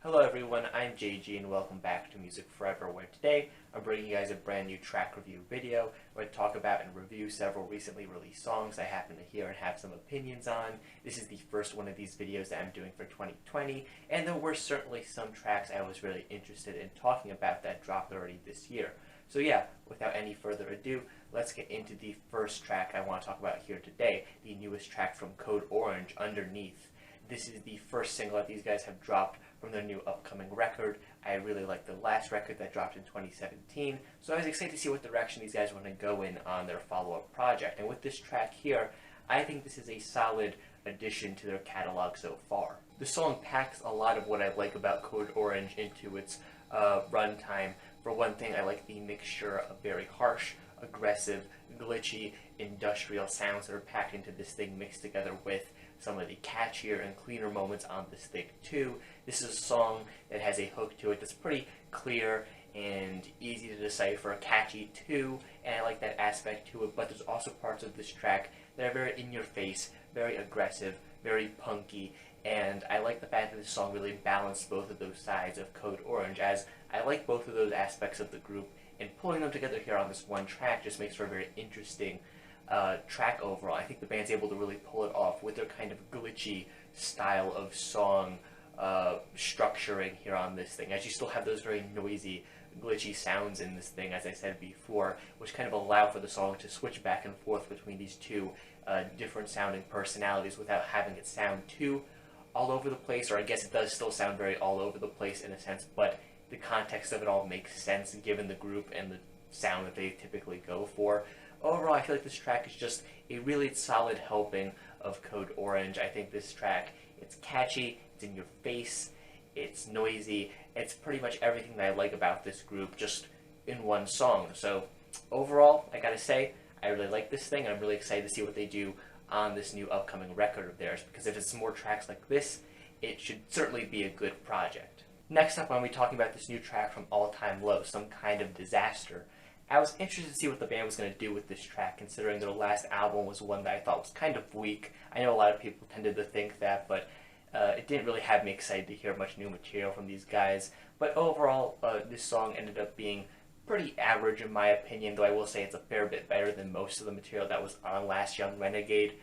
Hello everyone, I'm JG and welcome back to Music Forever, where today I'm bringing you guys a brand new track review video where I talk about and review several recently released songs I happen to hear and have some opinions on. This is the first one of these videos that I'm doing for 2020, and there were certainly some tracks I was really interested in talking about that dropped already this year. So yeah, without any further ado, let's get into the first track I want to talk about here today, the newest track from Code Orange, Underneath. This is the first single that these guys have dropped from their new upcoming record. I really like the last record that dropped in 2017, so I was excited to see what direction these guys want to go in on their follow-up project. And with this track here, I think this is a solid addition to their catalog so far. The song packs a lot of what I like about Code Orange into its runtime. For one thing, I like the mixture of very harsh, aggressive, glitchy, industrial sounds that are packed into this thing, mixed together with some of the catchier and cleaner moments on this thing too. This is a song that has a hook to it that's pretty clear and easy to decipher, catchy too, and I like that aspect to it, but there's also parts of this track that are very in your face, very aggressive, very punky, and I like the fact that this song really balanced both of those sides of Code Orange, as I like both of those aspects of the group, and pulling them together here on this one track just makes for a very interesting track overall. I think the band's able to really pull it off with their kind of glitchy style of song structuring here on this thing, as you still have those very noisy, glitchy sounds in this thing, as I said before, which kind of allow for the song to switch back and forth between these two different sounding personalities without having it sound too all over the place, or I guess it does still sound very all over the place in a sense, but the context of it all makes sense given the group and the sound that they typically go for. Overall, I feel like this track is just a really solid helping of Code Orange. I think this track, it's catchy, it's in your face, it's noisy, it's pretty much everything that I like about this group just in one song. So overall, I gotta say, I really like this thing, and I'm really excited to see what they do on this new upcoming record of theirs, because if it's more tracks like this, it should certainly be a good project. Next up, I'm going to be talking about this new track from All Time Low, Some Kind of Disaster. I was interested to see what the band was going to do with this track, considering their last album was one that I thought was kind of weak. I know a lot of people tended to think that, but it didn't really have me excited to hear much new material from these guys. But overall, this song ended up being pretty average in my opinion, though I will say it's a fair bit better than most of the material that was on Last Young Renegade.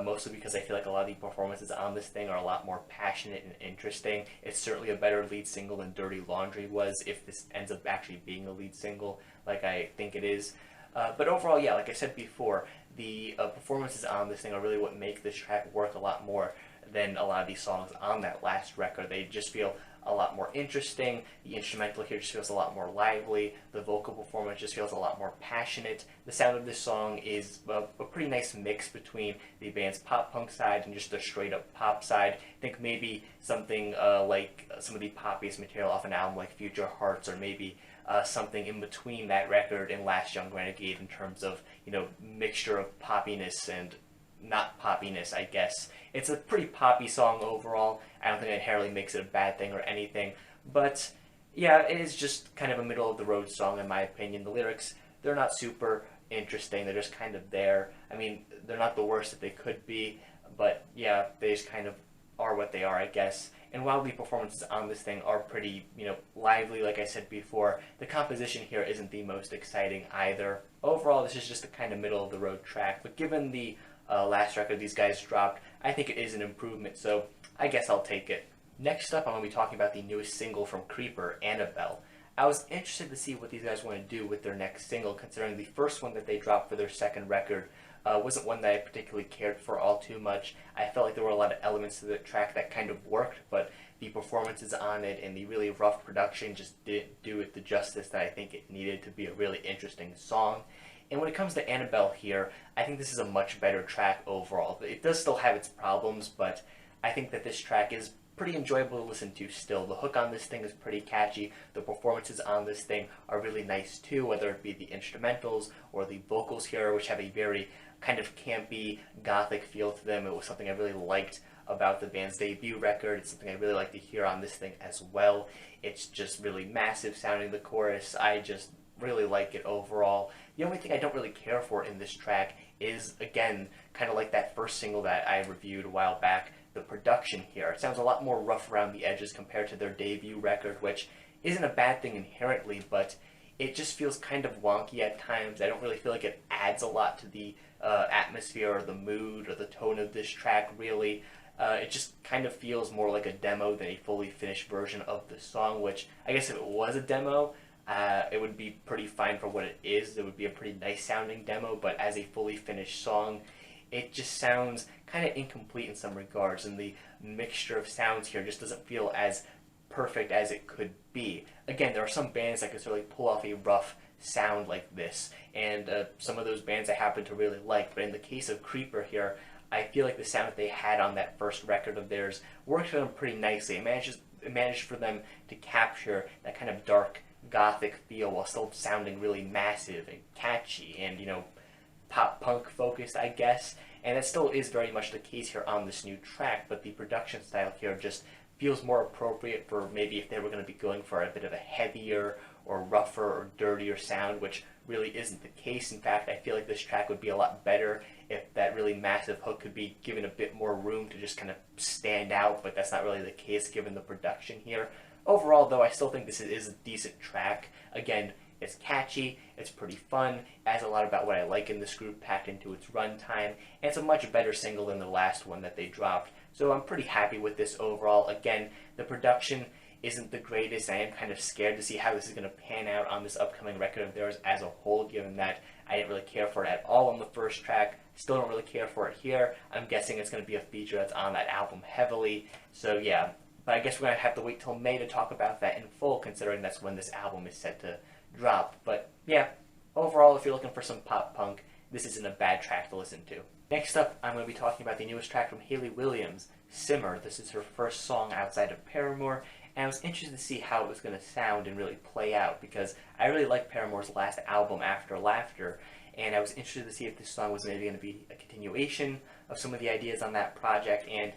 Mostly because I feel like a lot of the performances on this thing are a lot more passionate and interesting. It's certainly a better lead single than Dirty Laundry was, if this ends up actually being a lead single, like I think it is. But overall, yeah, like I said before, the performances on this thing are really what make this track work a lot more than a lot of these songs on that last record. They just feel a lot more interesting. The instrumental here just feels a lot more lively. The vocal performance just feels a lot more passionate. The sound of this song is a pretty nice mix between the band's pop-punk side and just the straight-up pop side. I think maybe something like some of the poppiest material off an album like Future Hearts, or maybe something in between that record and Last Young Renegade in terms of, you know, mixture of poppiness and not poppiness, I guess. It's a pretty poppy song overall. I don't think it inherently makes it a bad thing or anything, but yeah, it is just kind of a middle-of-the-road song in my opinion. The lyrics, they're not super interesting, they're just kind of there. I mean, they're not the worst that they could be, but yeah, they just kind of are what they are, I guess. And while the performances on this thing are pretty, you know, lively, like I said before, the composition here isn't the most exciting either. Overall, this is just a kind of middle-of-the-road track, but given the last record these guys dropped, I think it is an improvement, so I guess I'll take it. Next up, I'm going to be talking about the newest single from Creeper, Annabelle. I was interested to see what these guys want to do with their next single, considering the first one that they dropped for their second record wasn't one that I particularly cared for all too much. I felt like there were a lot of elements to the track that kind of worked, but the performances on it and the really rough production just didn't do it the justice that I think it needed to be a really interesting song. And when it comes to Annabelle here, I think this is a much better track overall. It does still have its problems, but I think that this track is pretty enjoyable to listen to still. The hook on this thing is pretty catchy. The performances on this thing are really nice too, whether it be the instrumentals or the vocals here, which have a very kind of campy, gothic feel to them. It was something I really liked about the band's debut record. It's something I really like to hear on this thing as well. It's just really massive sounding, the chorus. I just really like it overall. The only thing I don't really care for in this track is, again, kind of like that first single that I reviewed a while back, the production here. It sounds a lot more rough around the edges compared to their debut record, which isn't a bad thing inherently, but it just feels kind of wonky at times. I don't really feel like it adds a lot to the atmosphere or the mood or the tone of this track, really. It just kind of feels more like a demo than a fully finished version of the song, which I guess if it was a demo, it would be pretty fine for what it is. It would be a pretty nice sounding demo, but as a fully finished song, it just sounds kind of incomplete in some regards, and the mixture of sounds here just doesn't feel as perfect as it could be. Again, there are some bands that can certainly pull off a rough sound like this, and some of those bands I happen to really like, but in the case of Creeper here, I feel like the sound that they had on that first record of theirs worked for them pretty nicely. It managed for them to capture that kind of dark gothic feel while still sounding really massive and catchy and, pop punk focused, I guess. And it still is very much the case here on this new track, but the production style here just feels more appropriate for maybe if they were going to be going for a bit of a heavier or rougher or dirtier sound, which really isn't the case. In fact, I feel like this track would be a lot better if that really massive hook could be given a bit more room to just kind of stand out, but that's not really the case given the production here. Overall, though, I still think this is a decent track. Again, it's catchy, it's pretty fun, it has a lot about what I like in this group packed into its runtime, and it's a much better single than the last one that they dropped. So I'm pretty happy with this overall. Again, the production isn't the greatest. I am kind of scared to see how this is going to pan out on this upcoming record of theirs as a whole, given that I didn't really care for it at all on the first track. Still don't really care for it here. I'm guessing it's going to be a feature that's on that album heavily. So yeah, but I guess we're going to have to wait till May to talk about that in full, considering that's when this album is set to drop. But yeah, overall, if you're looking for some pop punk, this isn't a bad track to listen to. Next up, I'm going to be talking about the newest track from Hayley Williams, Simmer. This is her first song outside of Paramore, and I was interested to see how it was going to sound and really play out, because I really liked Paramore's last album, After Laughter, and I was interested to see if this song was maybe going to be a continuation of some of the ideas on that project, and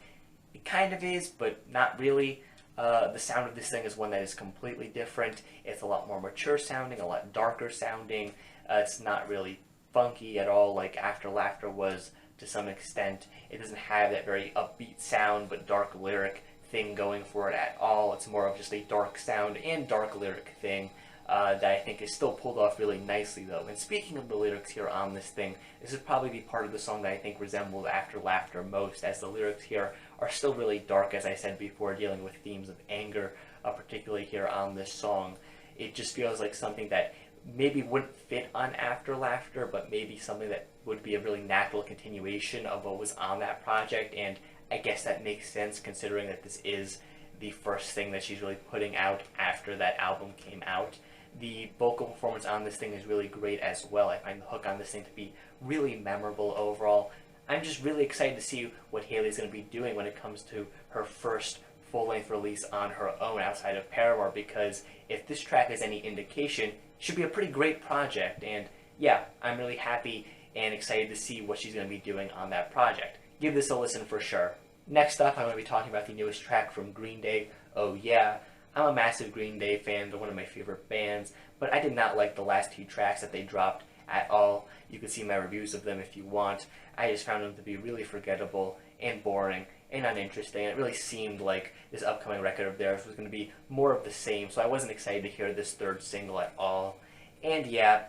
it kind of is, but not really. The sound of this thing is one that is completely different. It's a lot more mature sounding, a lot darker sounding. It's not really funky at all like After Laughter was to some extent. It doesn't have that very upbeat sound but dark lyric thing going for it at all. It's more of just a dark sound and dark lyric thing that I think is still pulled off really nicely, though. And speaking of the lyrics here on this thing, this is probably the part of the song that I think resembles After Laughter most, as the lyrics here are still really dark, as I said before, dealing with themes of anger, particularly here on this song. It just feels like something that maybe wouldn't fit on After Laughter, but maybe something that would be a really natural continuation of what was on that project, and I guess that makes sense considering that this is the first thing that she's really putting out after that album came out. The vocal performance on this thing is really great as well. I find the hook on this thing to be really memorable overall. I'm just really excited to see what Hayley's going to be doing when it comes to her first full-length release on her own outside of Paramore, because if this track is any indication, it should be a pretty great project, and yeah, I'm really happy and excited to see what she's going to be doing on that project. Give this a listen for sure. Next up, I'm going to be talking about the newest track from Green Day, Oh Yeah. I'm a massive Green Day fan. They're one of my favorite bands, but I did not like the last two tracks that they dropped at all. You can see my reviews of them if you want. I just found them to be really forgettable and boring and uninteresting. It really seemed like this upcoming record of theirs was going to be more of the same, so I wasn't excited to hear this third single at all. And yeah,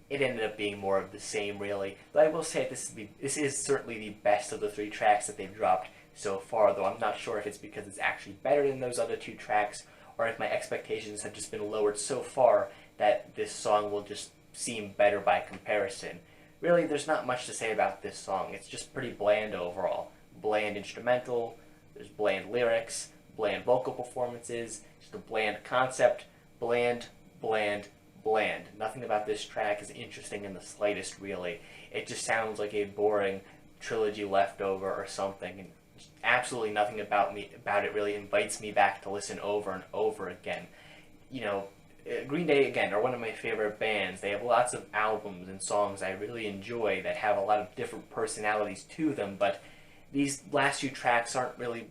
it ended up being more of the same, really. But I will say this is certainly the best of the three tracks that they've dropped so far, though I'm not sure if it's because it's actually better than those other two tracks, or if my expectations have just been lowered so far that this song will just seem better by comparison. Really, there's not much to say about this song. It's just pretty bland overall. Bland instrumental, there's bland lyrics, bland vocal performances, just a bland concept, bland, bland, bland. Nothing about this track is interesting in the slightest, really. It just sounds like a boring trilogy leftover or something, and absolutely nothing about it really invites me back to listen over and over again. Green Day, again, are one of my favorite bands. They have lots of albums and songs I really enjoy that have a lot of different personalities to them, but these last few tracks aren't really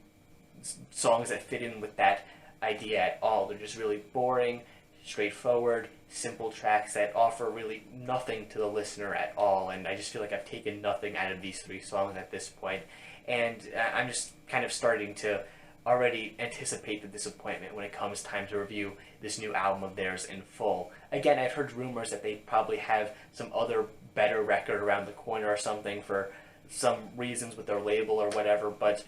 songs that fit in with that idea at all. They're just really boring, straightforward, simple tracks that offer really nothing to the listener at all, and I just feel like I've taken nothing out of these three songs at this point. and I'm just kind of starting to already anticipate the disappointment when it comes time to review this new album of theirs in full. Again, I've heard rumors that they probably have some other better record around the corner or something for some reasons with their label or whatever, but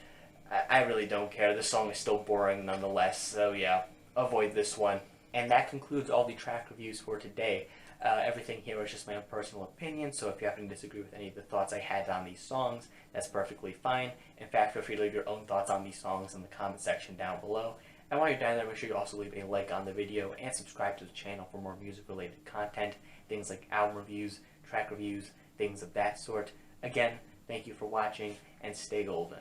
I really don't care. This song is still boring nonetheless, so yeah, avoid this one. And that concludes all the track reviews for today. Everything here is just my own personal opinion, so if you happen to disagree with any of the thoughts I had on these songs, that's perfectly fine. In fact, feel free to leave your own thoughts on these songs in the comment section down below. And while you're down there, make sure you also leave a like on the video and subscribe to the channel for more music-related content, things like album reviews, track reviews, things of that sort. Again, thank you for watching, and stay golden.